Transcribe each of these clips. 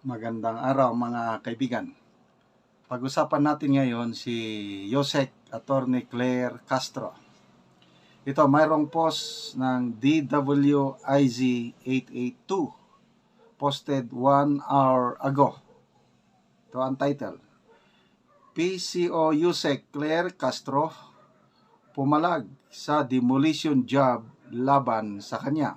Magandang araw mga kaibigan. Pag-usapan natin ngayon si Yusek Attorney Claire Castro. Ito, mayroong post ng DWIZ 882 posted 1 hour ago. Ito ang title. PCO Yusek Claire Castro pumalag sa demolition job laban sa kanya.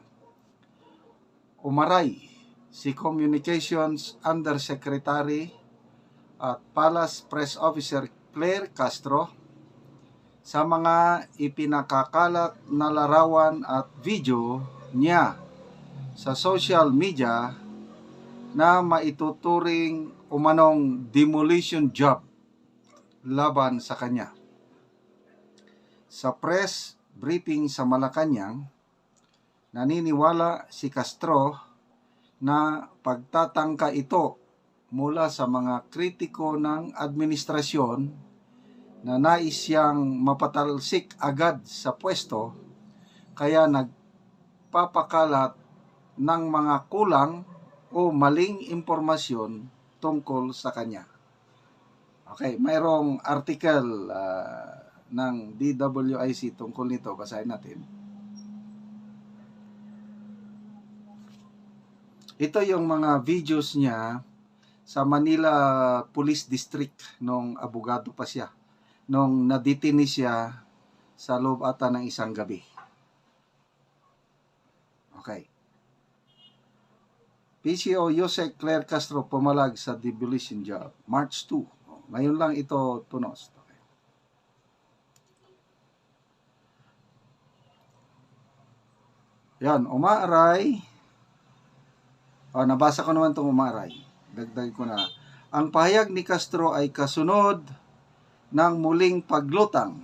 Umaray si Communications Undersecretary at Palace Press Officer Claire Castro sa mga ipinakakalat na larawan at video niya sa social media na maituturing umanong demolition job laban sa kanya. Sa press briefing sa Malacanang, naniniwala si Castro na pagtatangka ito mula sa mga kritiko ng administrasyon na nais siyang mapatalsik agad sa pwesto, kaya nagpapakalat ng mga kulang o maling impormasyon tungkol sa kanya. Okay, mayroong article ng DWIC tungkol nito, basahin natin. Ito yung mga videos niya sa Manila Police District nung abogado pa siya, nung nadetini siya sa loob ata ng isang gabi. Okay. PCO Yusek Claire Castro pumalag sa demolition job, March 2. Ngayon lang ito tunos. Okay. Yan, umaaray. Nabasa ko naman itong umaray. Dagdag ko na. Ang pahayag ni Castro ay kasunod ng muling paglutang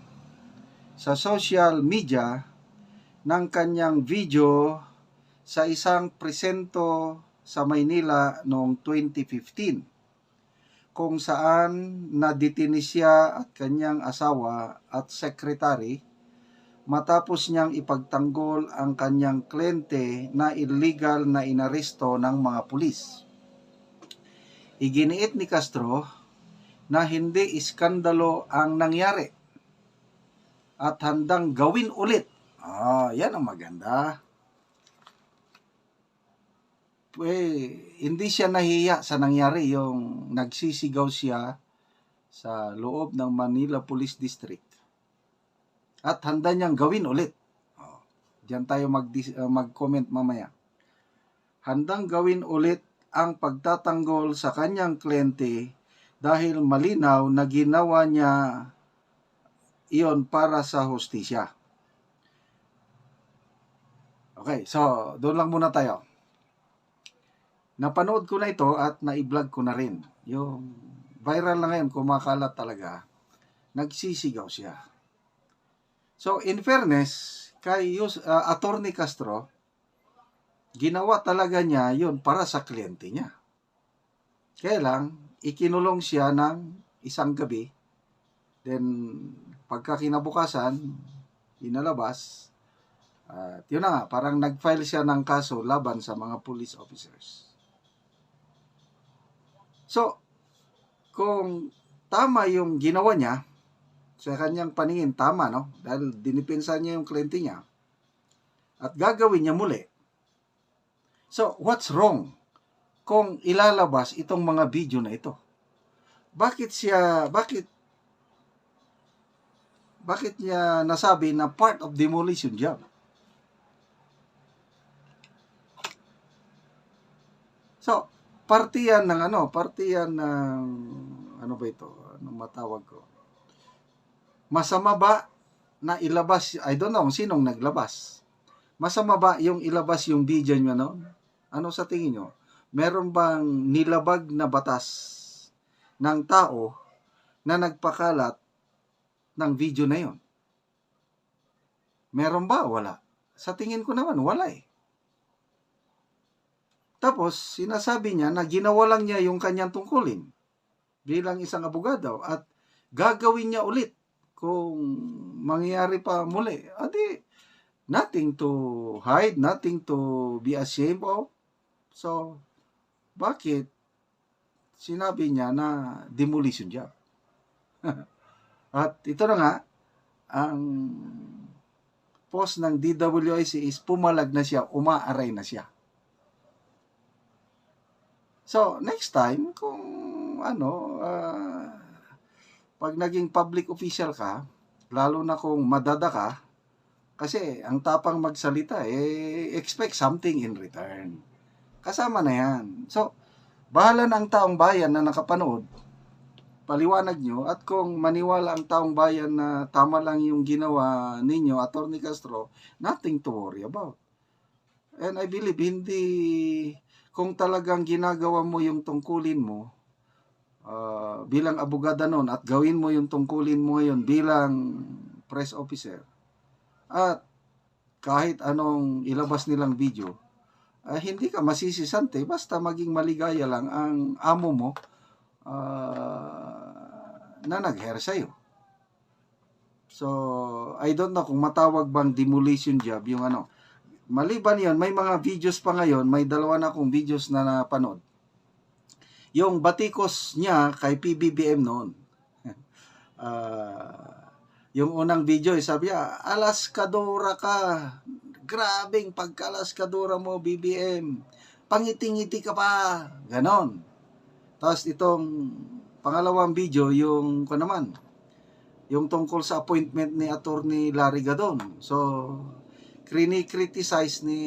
sa social media ng kanyang video sa isang presento sa Maynila noong 2015, kung saan nadetini siya at kanyang asawa at sekretary matapos niyang ipagtanggol ang kanyang kliyente na illegal na inaresto ng mga pulis. Iginiit ni Castro na hindi iskandalo ang nangyari at handang gawin ulit. Yan ang maganda. Hindi siya nahiya sa nangyari, yung nagsisigaw siya sa loob ng Manila Police District. At handa niyang gawin ulit. Diyan tayo mag-comment mamaya. Handang gawin ulit ang pagtatanggol sa kanyang kliyente dahil malinaw na ginawa niya iyon para sa hustisya. Okay, so doon lang muna tayo. Napanood ko na ito at na-i-vlog ko na rin. Yung viral na ngayon, kumakalat talaga. Nagsisigaw siya. So, in fairness, kay Attorney Castro, ginawa talaga niya yun para sa kliyente niya. Kaya lang, ikinulong siya ng isang gabi. Then, pagka kinabukasan, inalabas. At yun na nga, parang nag-file siya ng kaso laban sa mga police officers. So, kung tama yung ginawa niya, sa kanyang paningin, tama, no? Dahil dinipensa niya yung kliyente niya. At gagawin niya muli. So, what's wrong kung ilalabas itong mga video na ito? Bakit niya nasabi na part of demolition job? So, partiyan ng ano ba ito? Anong matawag ko? Masama ba na ilabas, I don't know sinong naglabas. Masama ba yung ilabas yung video nyo, no? Ano sa tingin nyo? Meron bang nilabag na batas ng tao na nagpakalat ng video na yon? Meron ba? Wala. Sa tingin ko naman, wala eh. Tapos, sinasabi niya na ginawa lang niya yung kanyang tungkulin bilang isang abogado at gagawin niya ulit kung mangyayari pa muli. Adi, nothing to hide, nothing to be ashamed of. So, bakit sinabi niya na demolition job. At ito na nga, ang post ng DWIC is pumalag na siya, umaaray na siya. So, next time, kung pag naging public official ka, lalo na kung madada ka, kasi ang tapang magsalita, expect something in return. Kasama na yan. So, bahala na ang taong bayan na nakapanood, paliwanag nyo, at kung maniwala ang taong bayan na tama lang yung ginawa ninyo, Atty. Castro, nothing to worry about. And I believe, kung talagang ginagawa mo yung tungkulin mo, bilang abogada nun, at gawin mo yung tungkulin mo ngayon bilang press officer, at kahit anong ilabas nilang video, hindi ka masisisante, basta maging maligaya lang ang amo mo na nag-hire sa'yo. So, I don't know kung matawag bang demolition job yung Maliban yun, may mga videos pa ngayon, may dalawa na akong videos na napanood. Yung batikos niya kay PBBM noon. Yung unang video, sabi niya, alaskadora ka. Grabing pagkalaskadora mo, BBM. Pangiti-ngiti ka pa. Ganon. Tapos itong pangalawang video, yung tungkol sa appointment ni Atty. Larry Gadon. So, criticize ni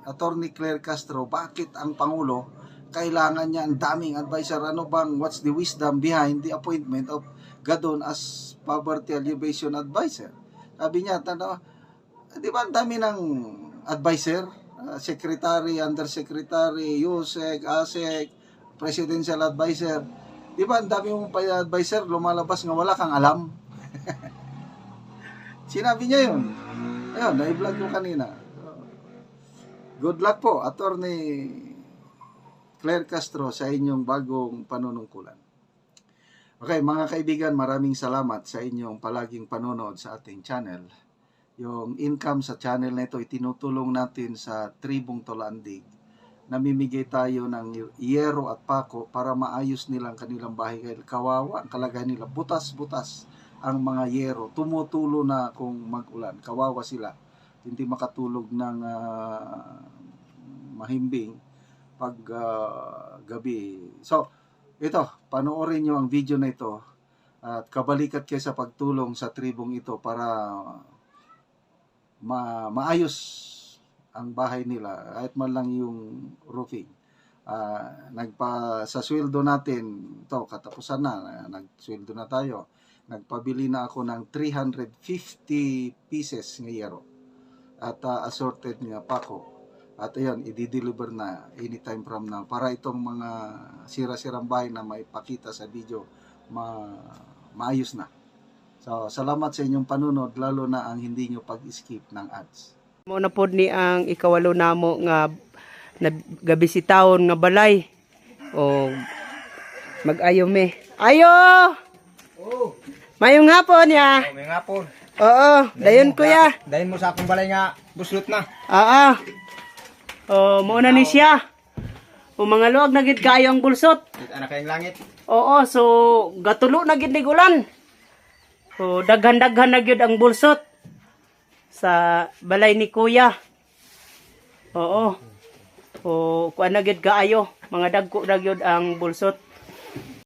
Atty. Claire Castro, bakit ang Pangulo kailangan niya ang daming advisor? What's the wisdom behind the appointment of Gadon as poverty alleviation advisor? Sabi niya, di ba ang dami ng advisor? Secretary, undersecretary, USEC, ASEC, presidential advisor. Di ba ang dami mong advisor, lumalabas nga wala kang alam? Sinabi niya yun. Ayun, na-vlog ko kanina. Good luck po, Atty. Claire Castro, sa inyong bagong panunungkulan. Okay, mga kaibigan, maraming salamat sa inyong palaging panonood sa ating channel. Yung income sa channel na ito, itinutulong natin sa Tribong Tolandig. Namimigay tayo ng yero at pako para maayos nilang kanilang bahay. Kawawa ang kalagayan nila. Butas-butas ang mga yero. Tumutulo na kung mag-ulan. Kawawa sila. Hindi makatulog ng mahimbing pag gabi. So, ito, panoorin nyo ang video na ito at kabalikat kayo sa pagtulong sa tribong ito para maayos ang bahay nila, kahit man lang yung roofing. Sa sweldo natin, ito, katapusan na, nagsweldo na tayo. Nagpabili na ako ng 350 pieces ng yero at assorted nga pako. At ayun, i-deliver na anytime from now para itong mga sira-sirang bahay na may pakita sa video, maayos na. So, salamat sa inyong panunod, lalo na ang hindi nyo pag-skip ng ads. Muna po ni ang ikawalo namo nga nagabisitahon nga balay. O mag-ayo me. Ayo! Oh, Mayong hapon ya. may ngapon. Oo, dayon kuya. Dayon mo sa akong balay nga buslot na. Oo. Oh, muna ni siya. O mga luwag na gid kayo ang bulsot. Anak kayong langit. Oo, so gatulo na gid ni ulan. So daghan-daghan na gyud ang bulsot sa balay ni kuya. Oo. O kuan na gid kaayo, mga dagko ra gyud ang bulsot.